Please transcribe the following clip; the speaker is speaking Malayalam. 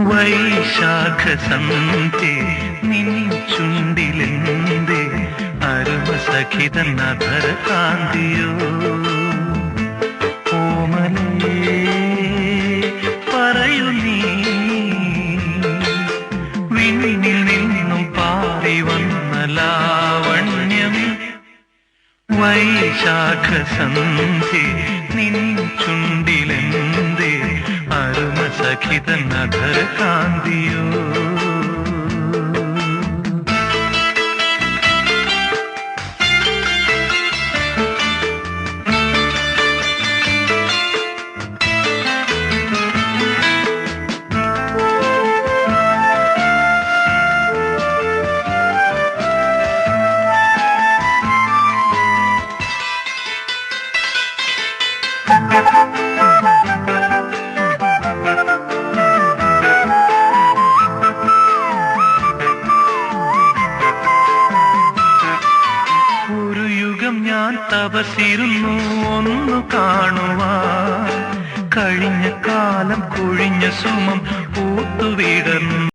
വൈശാഖ സന്ധ്യേ നിൻ ചുണ്ടിലെന്തേ അരുമസഖിതൻ അധര കാന്തിയോ ഓമനേ പറയൂ നീ വിണ്ണിൽ നിന്നും പാറി വന്ന ലാവണ്യം വൈശാഖ സന്ധ്യേ നിൻ ചുണ്ടിലെന്തേ അരുമസഖിതൻ അധര കാന്തിയോ ഒരു യുഗം ഞാൻ തപസിരുന്നു ഒന്നു കാണുവാൻ കഴിഞ്ഞ കാലം കൊഴിഞ്ഞ സുമം പൂത്തുവിടർന്നു